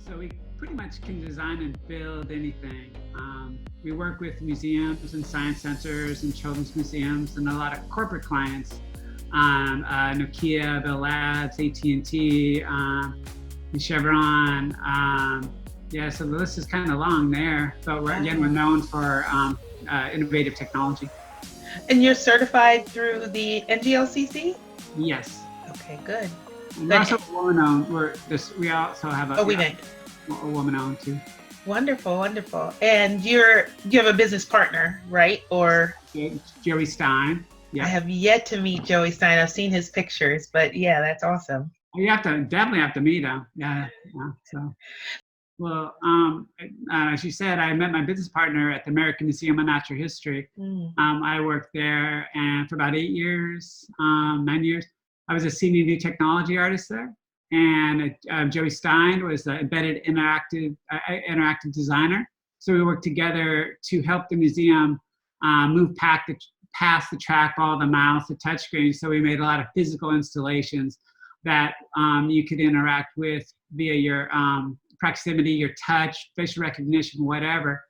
So we pretty much can design and build anything. We work with museums and science centers and children's museums and a lot of corporate clients. Nokia, Bell Labs, AT&T, Chevron. Yeah, so the list is kind of long there. But we're known for innovative technology. And you're certified through the NGLCC? Yes. Okay, good. And we're also woman-owned. We also have a woman-owned too. Wonderful, wonderful. And you have a business partner, right? Or Joey Stein. Yeah. I have yet to meet Joey Stein. I've seen his pictures, but yeah, that's awesome. You definitely have to meet him. Yeah. So, well, as you said, I met my business partner at the American Museum of Natural History. I worked there and for about 9 years. I was a senior new technology artist there. And Joey Stein was the embedded interactive designer. So we worked together to help the museum move past the trackball, the mouse, the touchscreen. So we made a lot of physical installations that you could interact with via your proximity, your touch, facial recognition, whatever.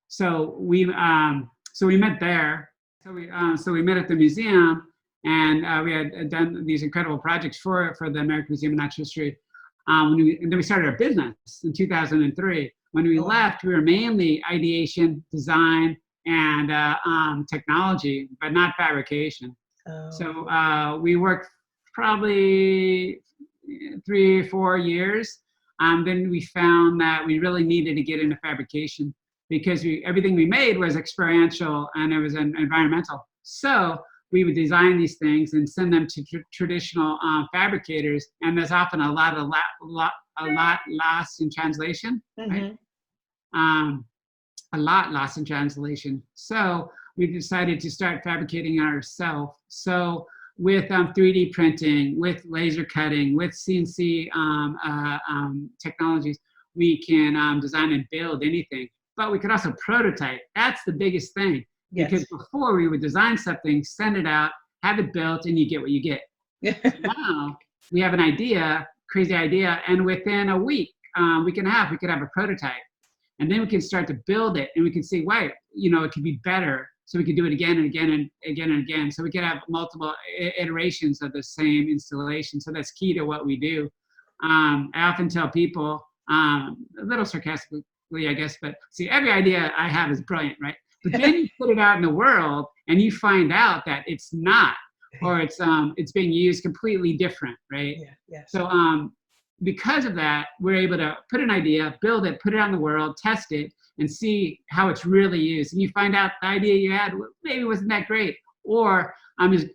So we met there. So we met at the museum. And we had done these incredible projects for the American Museum of Natural History. And then we started our business in 2003. When we left, we were mainly ideation, design, and technology, but not fabrication. So we worked probably 3 or 4 years. Then we found that we really needed to get into fabrication because everything we made was experiential and it was environmental. So we would design these things and send them to traditional fabricators, and there's often a lot lost in translation, right? A lot lost in translation. So we decided to start fabricating ourselves. So with 3D printing, with laser cutting, with CNC technologies, we can design and build anything. But we could also prototype. That's the biggest thing. Yes. Because before we would design something, send it out, have it built, and you get what you get. So now we have an idea, crazy idea, and within a week, we could have a prototype. And then we can start to build it, and we can see, why, it could be better. So we could do it again and again and again and again. So we could have multiple iterations of the same installation. So that's key to what we do. I often tell people, a little sarcastically, I guess, but see, every idea I have is brilliant, right? But then you put it out in the world and you find out that it's not, or it's being used completely different, right? Yeah. So because of that, we're able to put an idea, build it, put it out in the world, test it, and see how it's really used. And you find out the idea you had maybe wasn't that great, or is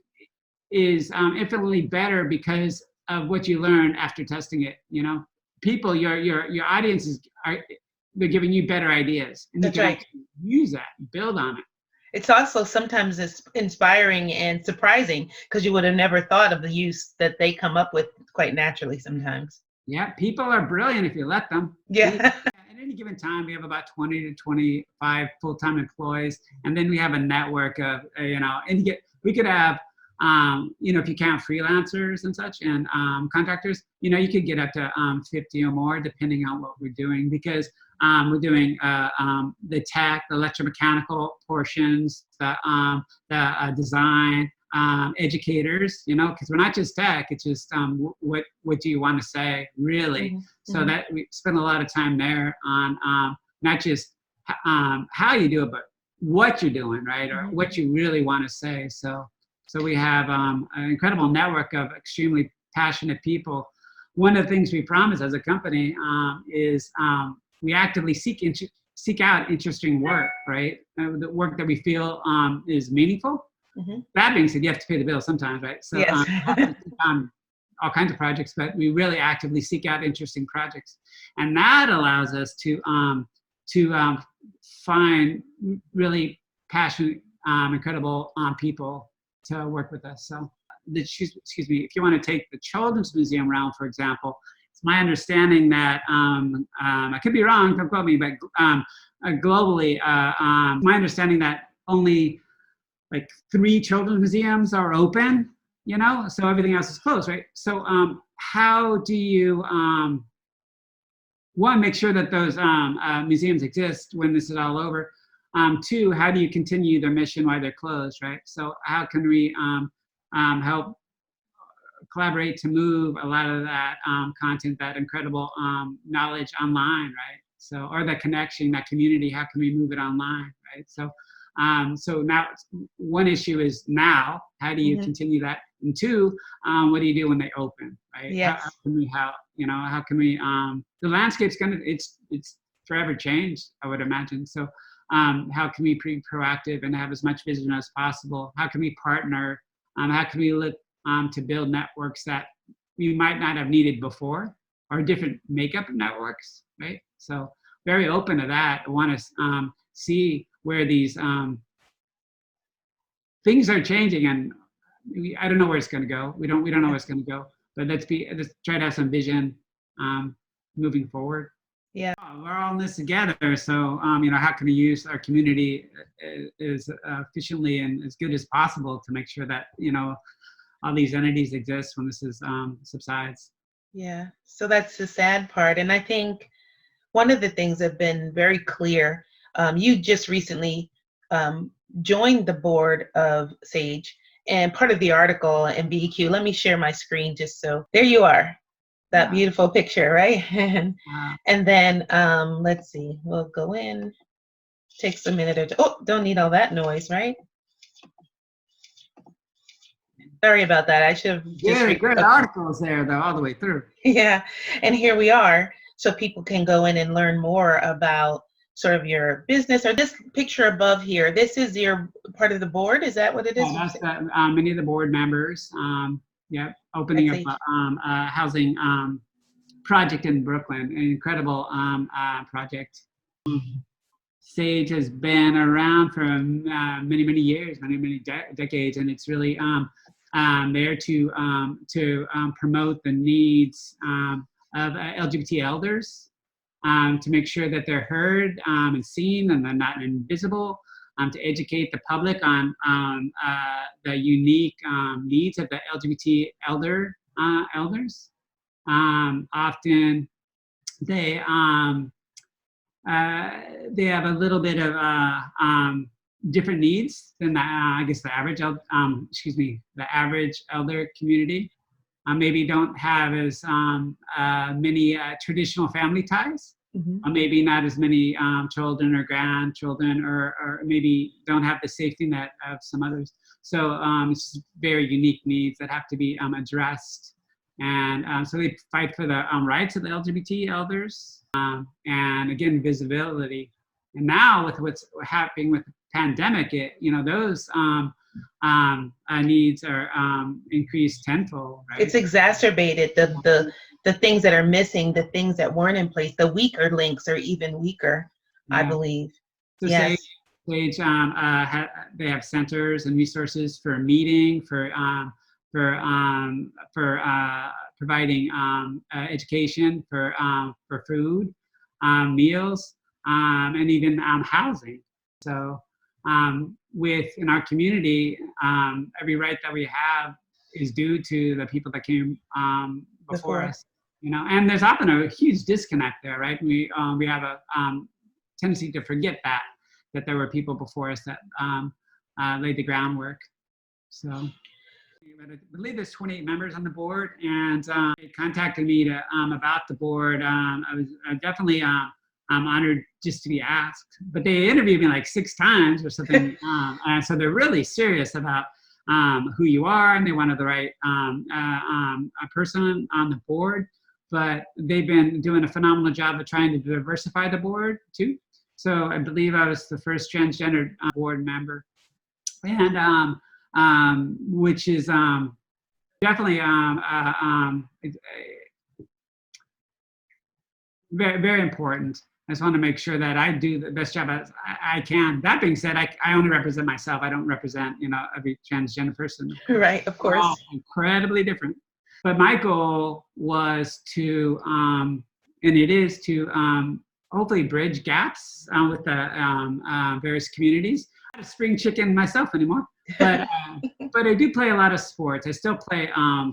infinitely better because of what you learned after testing it. People, your audiences they're giving you better ideas, and That's you can right. use that, build on it. It's also sometimes it's inspiring and surprising because you would have never thought of the use that they come up with quite naturally sometimes. Yeah, people are brilliant if you let them. Yeah. At any given time, we have about 20 to 25 full-time employees, and then we have a network of, and we could have, if you count freelancers and such and contractors, you could get up to 50 or more depending on what we're doing, because we're doing the tech, the electromechanical portions, the design, educators, because we're not just tech, it's just what do you want to say, really? Mm-hmm. So that we spend a lot of time there on not just how you do it, but what you're doing, right? Or what you really want to say. So we have an incredible network of extremely passionate people. One of the things we promise as a company is we actively seek out interesting work, right? The work that we feel is meaningful. Mm-hmm. That being said, you have to pay the bills sometimes, right? So yes. All kinds of projects, but we really actively seek out interesting projects, and that allows us to find really passionate, incredible people to work with us. So, excuse me, if you want to take the Children's Museum realm, for example, it's my understanding that I could be wrong, don't quote me, but globally, my understanding that only like 3 children's museums are open, so everything else is closed, right? So how do you one, make sure that those museums exist when this is all over. Two, how do you continue their mission while they're closed, right? So how can we help collaborate to move a lot of that content, that incredible knowledge online, right? So, or that connection, that community, how can we move it online, right? So, so now one issue is now, how do you continue that? And two, what do you do when they open, right? Yes. How can we, how can we, the landscape's it's forever changed, I would imagine. So how can we be proactive and have as much vision as possible? How can we partner? How can we look to build networks that we might not have needed before, or different makeup networks, right? So very open to that. I want to see where these things are changing, and I don't know where it's going to go. We don't know where it's going to go, but let's try to have some vision moving forward. Yeah, we're all in this together. So how can we use our community as efficiently and as good as possible to make sure that all these entities exist when this is subsides. Yeah, so that's the sad part. And I think one of the things that have been very clear, you just recently joined the board of SAGE, and part of the article in BEQ, let me share my screen just so, there you are, that beautiful picture, right? And then let's see, we'll go in, takes a minute or two. Oh, don't need all that noise, right? Sorry about that. I should have just great articles there, though, all the way through. Yeah, and here we are, so people can go in and learn more about sort of your business. Or this picture above here, this is your part of the board. Is that what it is? Yeah, that's many of the board members. Opening up a housing project in Brooklyn, an incredible project. SAGE has been around for many years, many decades, and it's really there to promote the needs of LGBT elders, to make sure that they're heard and seen and they're not invisible, to educate the public on the unique needs of the LGBT elders. Often they have a little bit of different needs than the average elder community. Maybe don't have as many traditional family ties, maybe not as many children or grandchildren, or maybe don't have the safety net of some others. So it's very unique needs that have to be addressed. And so they fight for the rights of the LGBT elders, and again, visibility. And now with what's happening with the pandemic, those needs are increased tenfold. Right? It's exacerbated the things that are missing, the things that weren't in place. The weaker links are even weaker, I believe. So yes. SAGE, they have centers and resources for meeting, for providing education, for food, meals, and even housing. So in our community, every right that we have is due to the people that came before us. And there's often a huge disconnect there, right? We have a tendency to forget that there were people before us that laid the groundwork. So I believe there's 28 members on the board, and they contacted me about the board. I was definitely I'm honored just to be asked, but they interviewed me like 6 times or something. So they're really serious about who you are, and they wanted the right person on the board. But they've been doing a phenomenal job of trying to diversify the board too. So I believe I was the first transgender board member, and which is definitely very, very important. I just want to make sure that I do the best job as I can. That being said, I only represent myself. I don't represent, every transgender person. Right, of course. All incredibly different. But my goal was to, and it is to hopefully bridge gaps with the various communities. I'm not a spring chicken myself anymore, but but I do play a lot of sports. I still play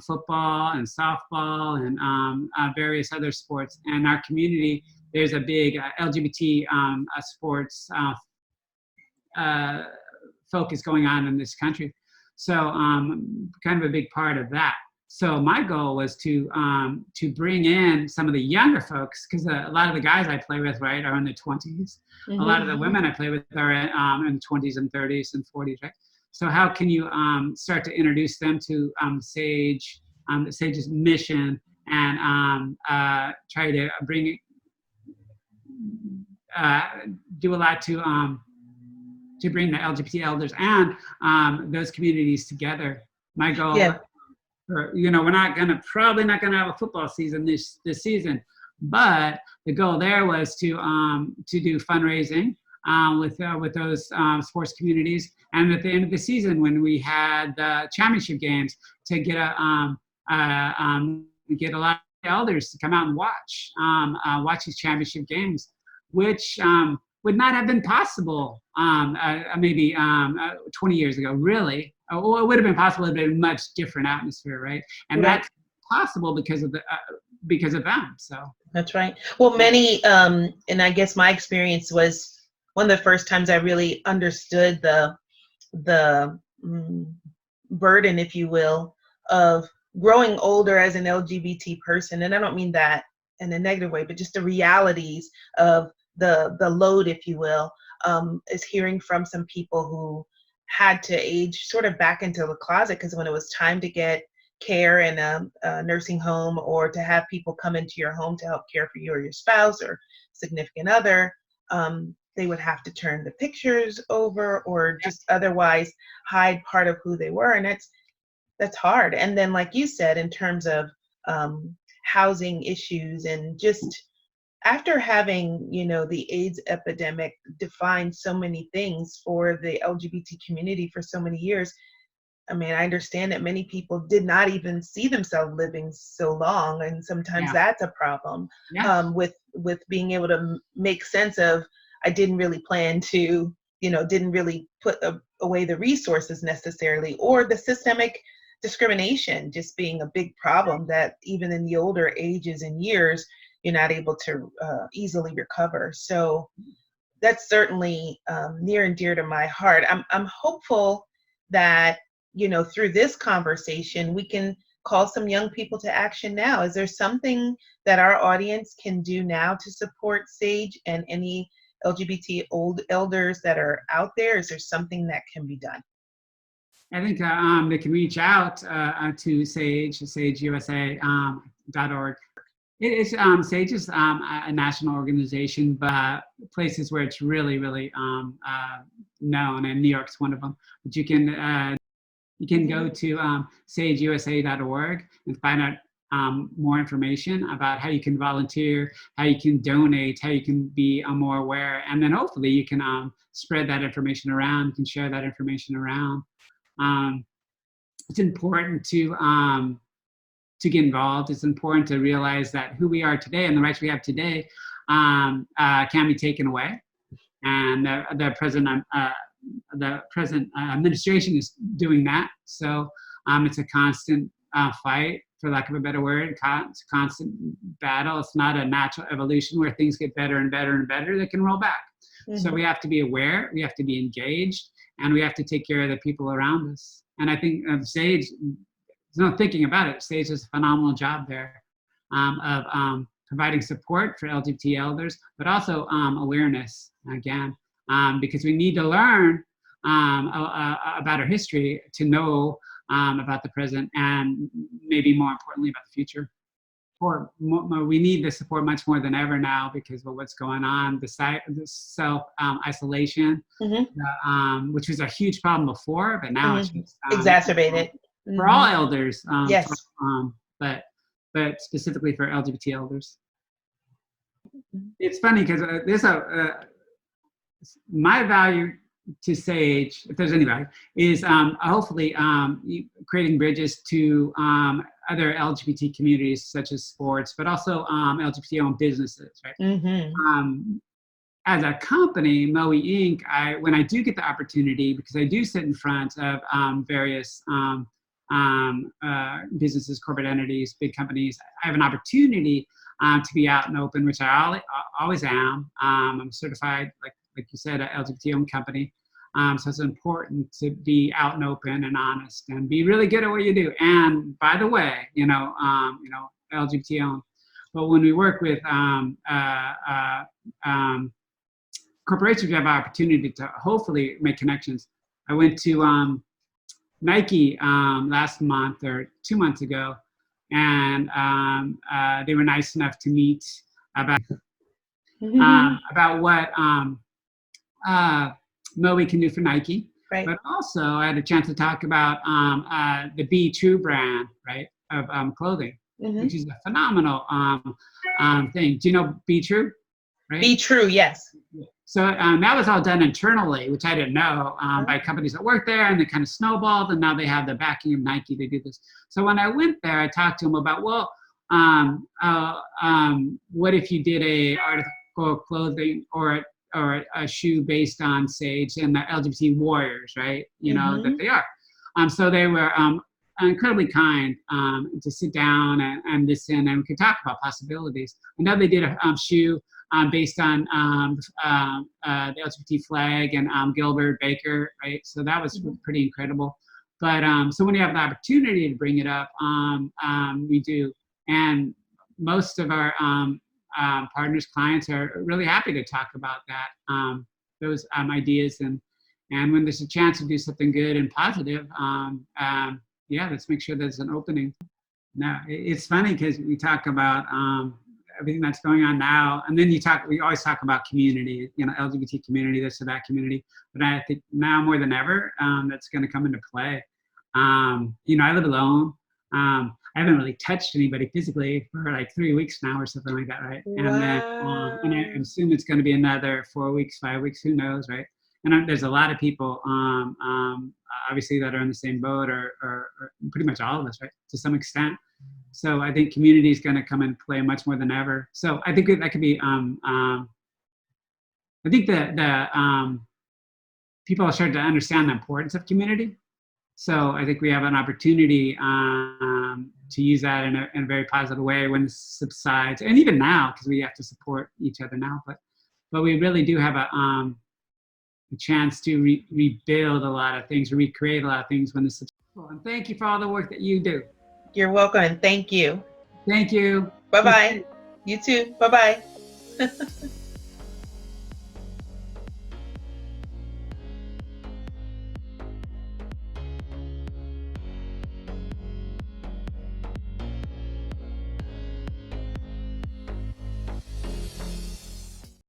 football and softball and various other sports. And our community, there's a big LGBT sports focus going on in this country. So kind of a big part of that. So my goal was to bring in some of the younger folks, because a lot of the guys I play with, right, are in their 20s. A lot of the women I play with are in 20s and 30s and 40s, right? So how can you start to introduce them to SAGE, SAGE's mission, and try to bring do a lot to bring the LGBT elders and those communities together. My goal, we're probably not gonna have a football season this season, but the goal there was to do fundraising with those sports communities, and at the end of the season when we had the championship games, to get a lot of elders to come out and watch these championship games, which would not have been possible maybe 20 years ago, really. Well, it would have been possible, it would have been a much different atmosphere, right? And that's possible because of them. So that's right. Well, many, and I guess my experience was one of the first times I really understood the burden, if you will, of growing older as an LGBT person. And I don't mean that in a negative way, but just the realities of the load, if you will, is hearing from some people who had to age sort of back into the closet, because when it was time to get care in a nursing home, or to have people come into your home to help care for you or your spouse or significant other, they would have to turn the pictures over or just otherwise hide part of who they were. And that's hard. And then, like you said, in terms of housing issues, and just after having, the AIDS epidemic define so many things for the LGBT community for so many years, I mean, I understand that many people did not even see themselves living so long, and sometimes that's a problem with being able to make sense of, I didn't really plan to, didn't really put away the resources necessarily, or the systemic discrimination just being a big problem that even in the older ages and years, you're not able to easily recover. So that's certainly near and dear to my heart. I'm hopeful that, through this conversation, we can call some young people to action now. Is there something that our audience can do now to support SAGE and any LGBT old elders that are out there? Is there something that can be done? I think they can reach out to SAGE, SAGEUSA.org. SAGE is a national organization, but places where it's really, really known, and New York's one of them. But you can go to SAGEUSA.org and find out more information about how you can volunteer, how you can donate, how you can be more aware, and then hopefully you can spread that information around. You can share that information around. It's important to get involved. It's important to realize that who we are today and the rights we have today can be taken away, and the present administration is doing that. So it's a constant fight, for lack of a better word. It's a constant battle. It's not a natural evolution where things get better and better and better. They can roll back. So we have to be aware, we have to be engaged, and we have to take care of the people around us. And I think SAGE, there's no thinking about it, SAGE does a phenomenal job there of providing support for LGBT elders, but also awareness, again, because we need to learn about our history to know about the present, and maybe more importantly about the future. We need the support much more than ever now because of what's going on, the self-isolation, which was a huge problem before, but now it's just exacerbated for all elders. Yes. But specifically for LGBT elders. It's funny because there's my value to SAGE, if there's any value, is hopefully creating bridges to other LGBT communities such as sports, but also LGBT-owned businesses, right? as a company, Moey Inc., when I do get the opportunity, because I do sit in front of various businesses, corporate entities, big companies, I have an opportunity to be out and open, which I always am. I'm certified, like you said, a LGBT-owned company. So it's important to be out and open and honest and be really good at what you do. And by the way, LGBT-owned. But when we work with corporations, we have an opportunity to hopefully make connections. I went to Nike last month or 2 months ago, and they were nice enough to meet about what Moey can do for Nike. Right. But also, I had a chance to talk about the Be True brand, right, of clothing, which is a phenomenal thing. Do you know Be True? Right? Be True, yes. So that was all done internally, which I didn't know, by companies that work there, and they kind of snowballed, and now they have the backing of Nike to do this. So when I went there, I talked to them about, well, what if you did a article of clothing or a shoe based on Sage and the LGBT warriors, right? That they are. So they were incredibly kind to sit down and listen, and we could talk about possibilities. I know they did a shoe based on the LGBT flag and Gilbert Baker, right? So that was pretty incredible. But so when you have the opportunity to bring it up, we do. And most of our partners, clients are really happy to talk about that, those ideas. And when there's a chance to do something good and positive, let's make sure there's an opening. Now, it's funny because we talk about everything that's going on now, and then we always talk about community, LGBT community, this or that community. But I think now more than ever, that's going to come into play. I live alone. I haven't really touched anybody physically for like 3 weeks now or something like that, right? Wow. And then, and I assume it's going to be another 4 weeks, 5 weeks, who knows, right? And there's a lot of people, obviously, that are in the same boat, or pretty much all of us, right, to some extent. So I think community is going to come and play much more than ever. So I think that could be. I think that people are starting to understand the importance of community. So I think we have an opportunity to use that in a very positive way when this subsides, and even now, because we have to support each other now. But we really do have a chance to rebuild a lot of things, recreate a lot of things when this subsides. And thank you for all the work that you do. You're welcome, and thank you. Thank you. Bye-bye. You too. Bye-bye.